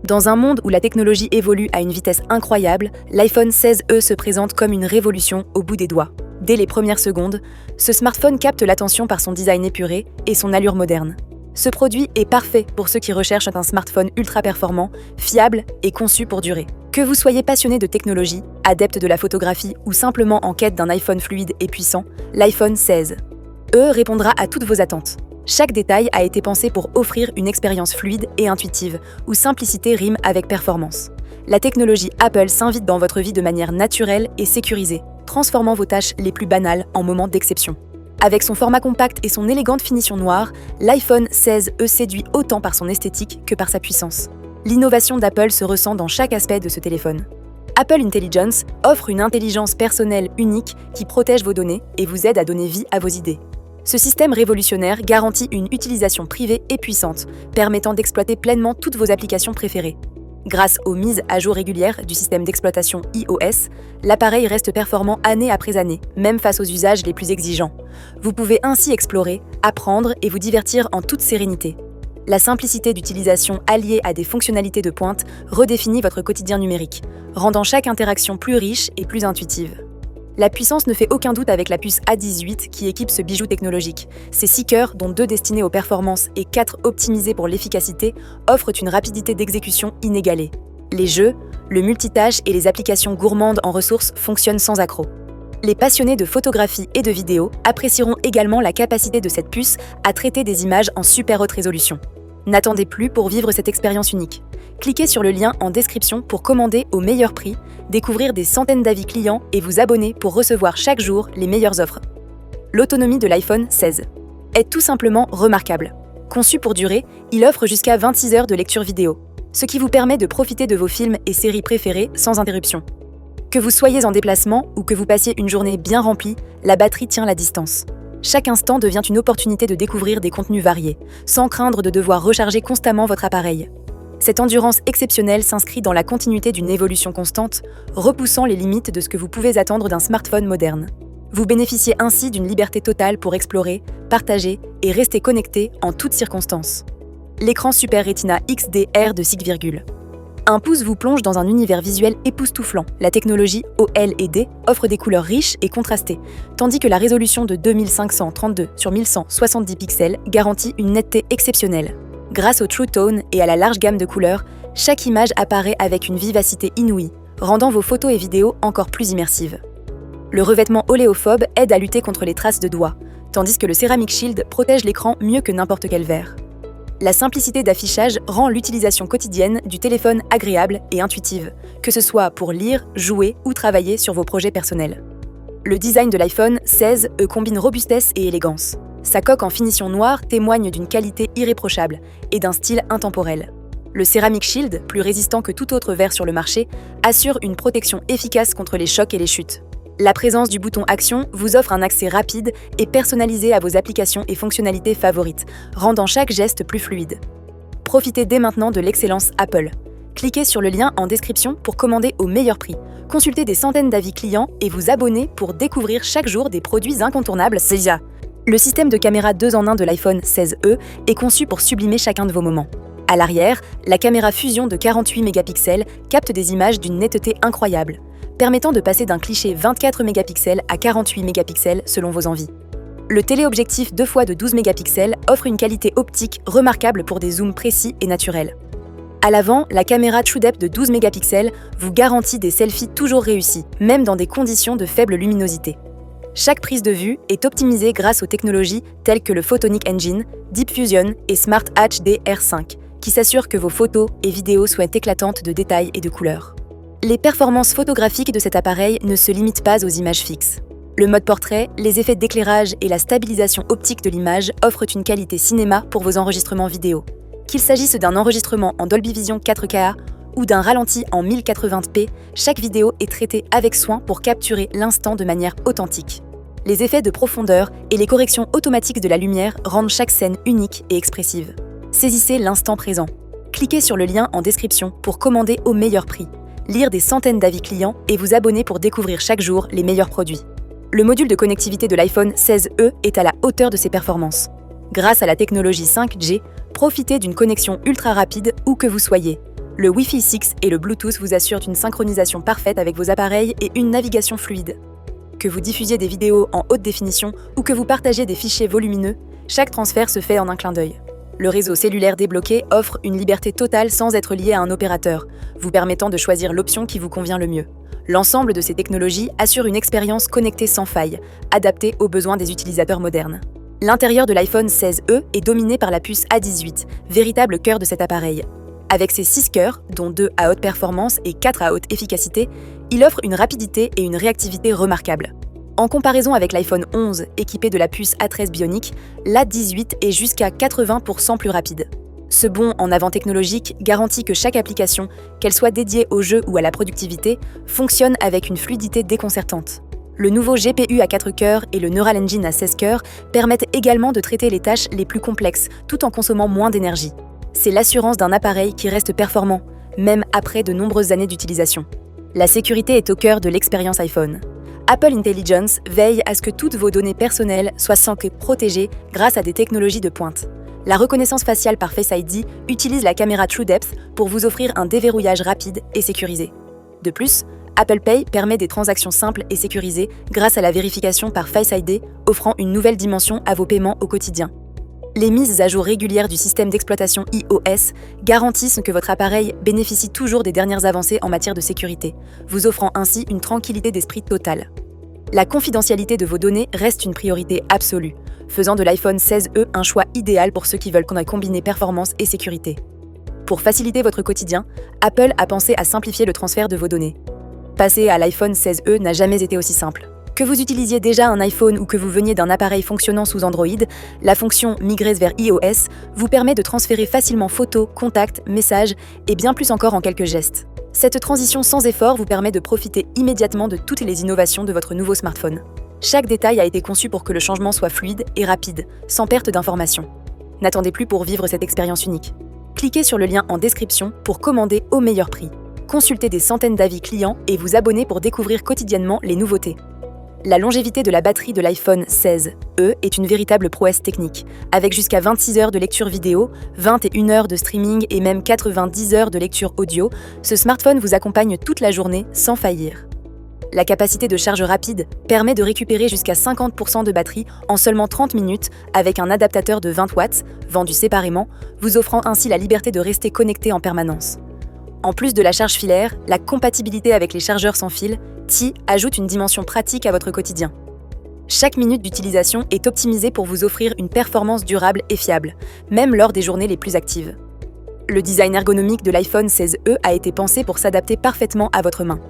Dans un monde où la technologie évolue à une vitesse incroyable, l'iPhone 16e se présente comme une révolution au bout des doigts. Dès les premières secondes, ce smartphone capte l'attention par son design épuré et son allure moderne. Ce produit est parfait pour ceux qui recherchent un smartphone ultra performant, fiable et conçu pour durer. Que vous soyez passionné de technologie, adepte de la photographie ou simplement en quête d'un iPhone fluide et puissant, l'iPhone 16e répondra à toutes vos attentes. Chaque détail a été pensé pour offrir une expérience fluide et intuitive, où simplicité rime avec performance. La technologie Apple s'invite dans votre vie de manière naturelle et sécurisée, transformant vos tâches les plus banales en moments d'exception. Avec son format compact et son élégante finition noire, l'iPhone 16e séduit autant par son esthétique que par sa puissance. L'innovation d'Apple se ressent dans chaque aspect de ce téléphone. Apple Intelligence offre une intelligence personnelle unique qui protège vos données et vous aide à donner vie à vos idées. Ce système révolutionnaire garantit une utilisation privée et puissante, permettant d'exploiter pleinement toutes vos applications préférées. Grâce aux mises à jour régulières du système d'exploitation iOS, l'appareil reste performant année après année, même face aux usages les plus exigeants. Vous pouvez ainsi explorer, apprendre et vous divertir en toute sérénité. La simplicité d'utilisation alliée à des fonctionnalités de pointe redéfinit votre quotidien numérique, rendant chaque interaction plus riche et plus intuitive. La puissance ne fait aucun doute avec la puce A18 qui équipe ce bijou technologique. Ses 6 cœurs, dont 2 destinés aux performances et 4 optimisés pour l'efficacité, offrent une rapidité d'exécution inégalée. Les jeux, le multitâche et les applications gourmandes en ressources fonctionnent sans accroc. Les passionnés de photographie et de vidéo apprécieront également la capacité de cette puce à traiter des images en super haute résolution. N'attendez plus pour vivre cette expérience unique. Cliquez sur le lien en description pour commander au meilleur prix, découvrir des centaines d'avis clients et vous abonner pour recevoir chaque jour les meilleures offres. L'autonomie de l'iPhone 16e est tout simplement remarquable. Conçu pour durer, il offre jusqu'à 26 heures de lecture vidéo, ce qui vous permet de profiter de vos films et séries préférées sans interruption. Que vous soyez en déplacement ou que vous passiez une journée bien remplie, la batterie tient la distance. Chaque instant devient une opportunité de découvrir des contenus variés, sans craindre de devoir recharger constamment votre appareil. Cette endurance exceptionnelle s'inscrit dans la continuité d'une évolution constante, repoussant les limites de ce que vous pouvez attendre d'un smartphone moderne. Vous bénéficiez ainsi d'une liberté totale pour explorer, partager et rester connecté en toutes circonstances. L'écran Super Retina XDR de 6,1 pouces vous plonge dans un univers visuel époustouflant. La technologie OLED offre des couleurs riches et contrastées, tandis que la résolution de 2532 sur 1170 pixels garantit une netteté exceptionnelle. Grâce au True Tone et à la large gamme de couleurs, chaque image apparaît avec une vivacité inouïe, rendant vos photos et vidéos encore plus immersives. Le revêtement oléophobe aide à lutter contre les traces de doigts, tandis que le Ceramic Shield protège l'écran mieux que n'importe quel verre. La simplicité d'affichage rend l'utilisation quotidienne du téléphone agréable et intuitive, que ce soit pour lire, jouer ou travailler sur vos projets personnels. Le design de l'iPhone 16e combine robustesse et élégance. Sa coque en finition noire témoigne d'une qualité irréprochable et d'un style intemporel. Le Ceramic Shield, plus résistant que tout autre verre sur le marché, assure une protection efficace contre les chocs et les chutes. La présence du bouton Action vous offre un accès rapide et personnalisé à vos applications et fonctionnalités favorites, rendant chaque geste plus fluide. Profitez dès maintenant de l'excellence Apple. Cliquez sur le lien en description pour commander au meilleur prix. Consultez des centaines d'avis clients et vous abonner pour découvrir chaque jour des produits incontournables. Le système de caméra 2 en 1 de l'iPhone 16e est conçu pour sublimer chacun de vos moments. À l'arrière, la caméra fusion de 48 mégapixels capte des images d'une netteté incroyable, permettant de passer d'un cliché 24 mégapixels à 48 mégapixels selon vos envies. Le téléobjectif 2x de 12 mégapixels offre une qualité optique remarquable pour des zooms précis et naturels. À l'avant, la caméra TrueDepth de 12 mégapixels vous garantit des selfies toujours réussis, même dans des conditions de faible luminosité. Chaque prise de vue est optimisée grâce aux technologies telles que le Photonic Engine, Deep Fusion et Smart HDR5, qui s'assurent que vos photos et vidéos soient éclatantes de détails et de couleurs. Les performances photographiques de cet appareil ne se limitent pas aux images fixes. Le mode portrait, les effets d'éclairage et la stabilisation optique de l'image offrent une qualité cinéma pour vos enregistrements vidéo. Qu'il s'agisse d'un enregistrement en Dolby Vision 4K ou d'un ralenti en 1080p, chaque vidéo est traitée avec soin pour capturer l'instant de manière authentique. Les effets de profondeur et les corrections automatiques de la lumière rendent chaque scène unique et expressive. Saisissez l'instant présent. Cliquez sur le lien en description pour commander au meilleur prix, lire des centaines d'avis clients et vous abonner pour découvrir chaque jour les meilleurs produits. Le module de connectivité de l'iPhone 16e est à la hauteur de ses performances. Grâce à la technologie 5G, profitez d'une connexion ultra rapide où que vous soyez. Le Wi-Fi 6 et le Bluetooth vous assurent une synchronisation parfaite avec vos appareils et une navigation fluide. Que vous diffusiez des vidéos en haute définition ou que vous partagez des fichiers volumineux, chaque transfert se fait en un clin d'œil. Le réseau cellulaire débloqué offre une liberté totale sans être lié à un opérateur, vous permettant de choisir l'option qui vous convient le mieux. L'ensemble de ces technologies assure une expérience connectée sans faille, adaptée aux besoins des utilisateurs modernes. L'intérieur de l'iPhone 16e est dominé par la puce A18, véritable cœur de cet appareil. Avec ses 6 cœurs, dont 2 à haute performance et 4 à haute efficacité, il offre une rapidité et une réactivité remarquables. En comparaison avec l'iPhone 11, équipé de la puce A13 Bionic, l'A18 est jusqu'à 80% plus rapide. Ce bond en avant technologique garantit que chaque application, qu'elle soit dédiée au jeu ou à la productivité, fonctionne avec une fluidité déconcertante. Le nouveau GPU à 4 cœurs et le Neural Engine à 16 cœurs permettent également de traiter les tâches les plus complexes tout en consommant moins d'énergie. C'est l'assurance d'un appareil qui reste performant, même après de nombreuses années d'utilisation. La sécurité est au cœur de l'expérience iPhone. Apple Intelligence veille à ce que toutes vos données personnelles soient sans que protégées grâce à des technologies de pointe. La reconnaissance faciale par Face ID utilise la caméra TrueDepth pour vous offrir un déverrouillage rapide et sécurisé. De plus, Apple Pay permet des transactions simples et sécurisées grâce à la vérification par Face ID, offrant une nouvelle dimension à vos paiements au quotidien. Les mises à jour régulières du système d'exploitation iOS garantissent que votre appareil bénéficie toujours des dernières avancées en matière de sécurité, vous offrant ainsi une tranquillité d'esprit totale. La confidentialité de vos données reste une priorité absolue, faisant de l'iPhone 16e un choix idéal pour ceux qui veulent combiner performance et sécurité. Pour faciliter votre quotidien, Apple a pensé à simplifier le transfert de vos données. Passer à l'iPhone 16e n'a jamais été aussi simple. Que vous utilisiez déjà un iPhone ou que vous veniez d'un appareil fonctionnant sous Android, la fonction Migrer vers iOS vous permet de transférer facilement photos, contacts, messages et bien plus encore en quelques gestes. Cette transition sans effort vous permet de profiter immédiatement de toutes les innovations de votre nouveau smartphone. Chaque détail a été conçu pour que le changement soit fluide et rapide, sans perte d'informations. N'attendez plus pour vivre cette expérience unique. Cliquez sur le lien en description pour commander au meilleur prix. Consultez des centaines d'avis clients et vous abonner pour découvrir quotidiennement les nouveautés. La longévité de la batterie de l'iPhone 16e est une véritable prouesse technique. Avec jusqu'à 26 heures de lecture vidéo, 21 heures de streaming et même 90 heures de lecture audio, ce smartphone vous accompagne toute la journée sans faillir. La capacité de charge rapide permet de récupérer jusqu'à 50% de batterie en seulement 30 minutes avec un adaptateur de 20 watts, vendu séparément, vous offrant ainsi la liberté de rester connecté en permanence. En plus de la charge filaire, la compatibilité avec les chargeurs sans fil, Qi ajoute une dimension pratique à votre quotidien. Chaque minute d'utilisation est optimisée pour vous offrir une performance durable et fiable, même lors des journées les plus actives. Le design ergonomique de l'iPhone 16e a été pensé pour s'adapter parfaitement à votre main.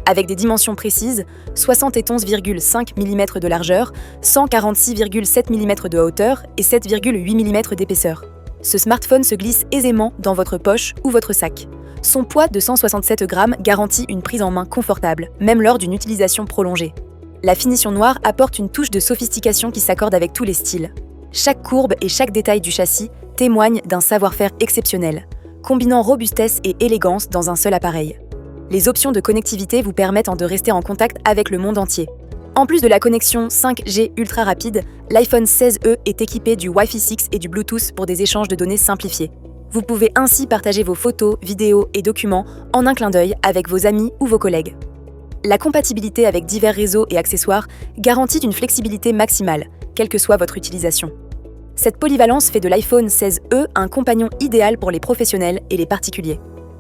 Avec des dimensions précises, 71,5 mm de largeur, 146,7 mm de hauteur et 7,8 mm d'épaisseur. Ce smartphone se glisse aisément dans votre poche ou votre sac. Son poids de 167 grammes garantit une prise en main confortable, même lors d'une utilisation prolongée. La finition noire apporte une touche de sophistication qui s'accorde avec tous les styles. Chaque courbe et chaque détail du châssis témoignent d'un savoir-faire exceptionnel, combinant robustesse et élégance dans un seul appareil. Les options de connectivité vous permettent de rester en contact avec le monde entier. En plus de la connexion 5G ultra rapide, l'iPhone 16e est équipé du Wi-Fi 6 et du Bluetooth pour des échanges de données simplifiés. Vous pouvez ainsi partager vos photos, vidéos et documents en un clin d'œil avec vos amis ou vos collègues. La compatibilité avec divers réseaux et accessoires garantit une flexibilité maximale, quelle que soit votre utilisation. Cette polyvalence fait de l'iPhone 16e un compagnon idéal pour les professionnels et les particuliers.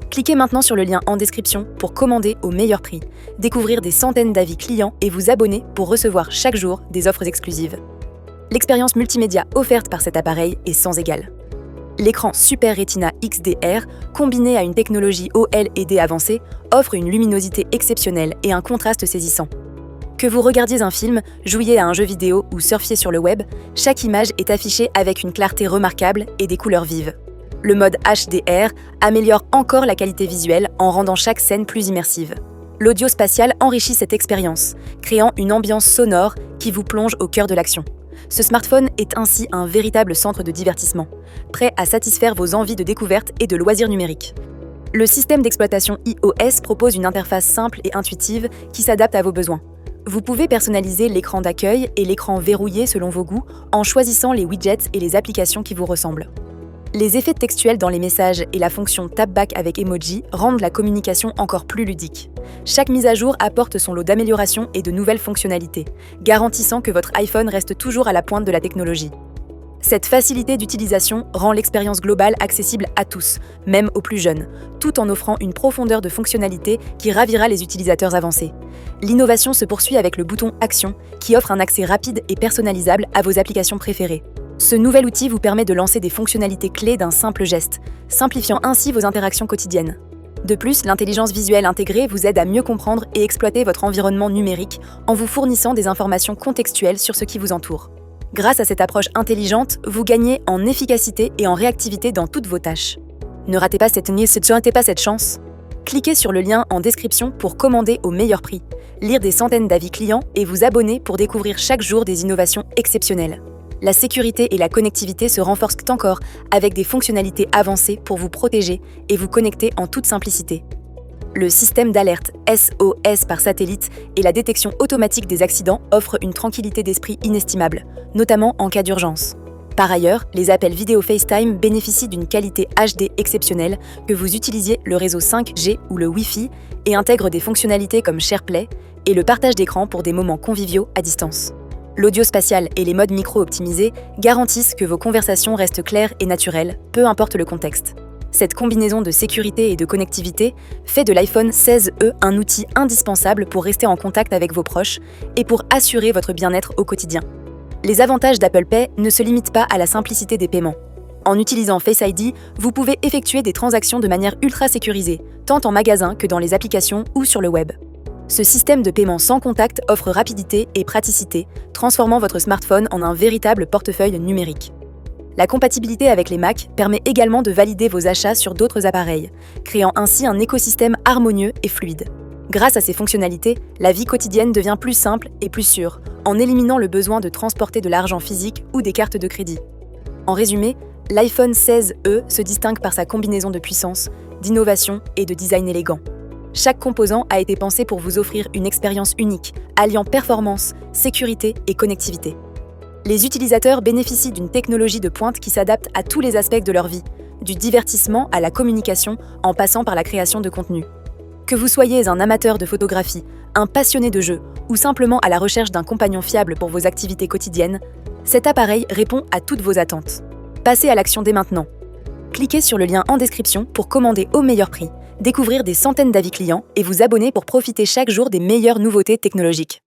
Cliquez maintenant sur le lien en description pour commander au meilleur prix, découvrir des centaines d'avis clients et vous abonner pour recevoir chaque jour des offres exclusives. L'expérience multimédia offerte par cet appareil est sans égale. L'écran Super Retina XDR, combiné à une technologie OLED avancée, offre une luminosité exceptionnelle et un contraste saisissant. Que vous regardiez un film, jouiez à un jeu vidéo ou surfiez sur le web, chaque image est affichée avec une clarté remarquable et des couleurs vives. Le mode HDR améliore encore la qualité visuelle en rendant chaque scène plus immersive. L'audio spatial enrichit cette expérience, créant une ambiance sonore qui vous plonge au cœur de l'action. Ce smartphone est ainsi un véritable centre de divertissement, prêt à satisfaire vos envies de découverte et de loisirs numériques. Le système d'exploitation iOS propose une interface simple et intuitive qui s'adapte à vos besoins. Vous pouvez personnaliser l'écran d'accueil et l'écran verrouillé selon vos goûts en choisissant les widgets et les applications qui vous ressemblent. Les effets textuels dans les messages et la fonction Tap Back avec emoji rendent la communication encore plus ludique. Chaque mise à jour apporte son lot d'améliorations et de nouvelles fonctionnalités, garantissant que votre iPhone reste toujours à la pointe de la technologie. Cette facilité d'utilisation rend l'expérience globale accessible à tous, même aux plus jeunes, tout en offrant une profondeur de fonctionnalité qui ravira les utilisateurs avancés. L'innovation se poursuit avec le bouton Action, qui offre un accès rapide et personnalisable à vos applications préférées. Ce nouvel outil vous permet de lancer des fonctionnalités clés d'un simple geste, simplifiant ainsi vos interactions quotidiennes. De plus, l'intelligence visuelle intégrée vous aide à mieux comprendre et exploiter votre environnement numérique en vous fournissant des informations contextuelles sur ce qui vous entoure. Grâce à cette approche intelligente, vous gagnez en efficacité et en réactivité dans toutes vos tâches. Ne ratez pas cette chance. Cliquez sur le lien en description pour commander au meilleur prix, lire des centaines d'avis clients et vous abonner pour découvrir chaque jour des innovations exceptionnelles. La sécurité et la connectivité se renforcent encore avec des fonctionnalités avancées pour vous protéger et vous connecter en toute simplicité. Le système d'alerte SOS par satellite et la détection automatique des accidents offrent une tranquillité d'esprit inestimable, notamment en cas d'urgence. Par ailleurs, les appels vidéo FaceTime bénéficient d'une qualité HD exceptionnelle, que vous utilisiez le réseau 5G ou le Wi-Fi, et intègrent des fonctionnalités comme SharePlay et le partage d'écran pour des moments conviviaux à distance. L'audio spatial et les modes micro optimisés garantissent que vos conversations restent claires et naturelles, peu importe le contexte. Cette combinaison de sécurité et de connectivité fait de l'iPhone 16e un outil indispensable pour rester en contact avec vos proches et pour assurer votre bien-être au quotidien. Les avantages d'Apple Pay ne se limitent pas à la simplicité des paiements. En utilisant Face ID, vous pouvez effectuer des transactions de manière ultra sécurisée, tant en magasin que dans les applications ou sur le web. Ce système de paiement sans contact offre rapidité et praticité, transformant votre smartphone en un véritable portefeuille numérique. La compatibilité avec les Mac permet également de valider vos achats sur d'autres appareils, créant ainsi un écosystème harmonieux et fluide. Grâce à ces fonctionnalités, la vie quotidienne devient plus simple et plus sûre, en éliminant le besoin de transporter de l'argent physique ou des cartes de crédit. En résumé, l'iPhone 16e se distingue par sa combinaison de puissance, d'innovation et de design élégant. Chaque composant a été pensé pour vous offrir une expérience unique, alliant performance, sécurité et connectivité. Les utilisateurs bénéficient d'une technologie de pointe qui s'adapte à tous les aspects de leur vie, du divertissement à la communication en passant par la création de contenu. Que vous soyez un amateur de photographie, un passionné de jeux ou simplement à la recherche d'un compagnon fiable pour vos activités quotidiennes, cet appareil répond à toutes vos attentes. Passez à l'action dès maintenant. Cliquez sur le lien en description pour commander au meilleur prix, découvrir des centaines d'avis clients et vous abonner pour profiter chaque jour des meilleures nouveautés technologiques.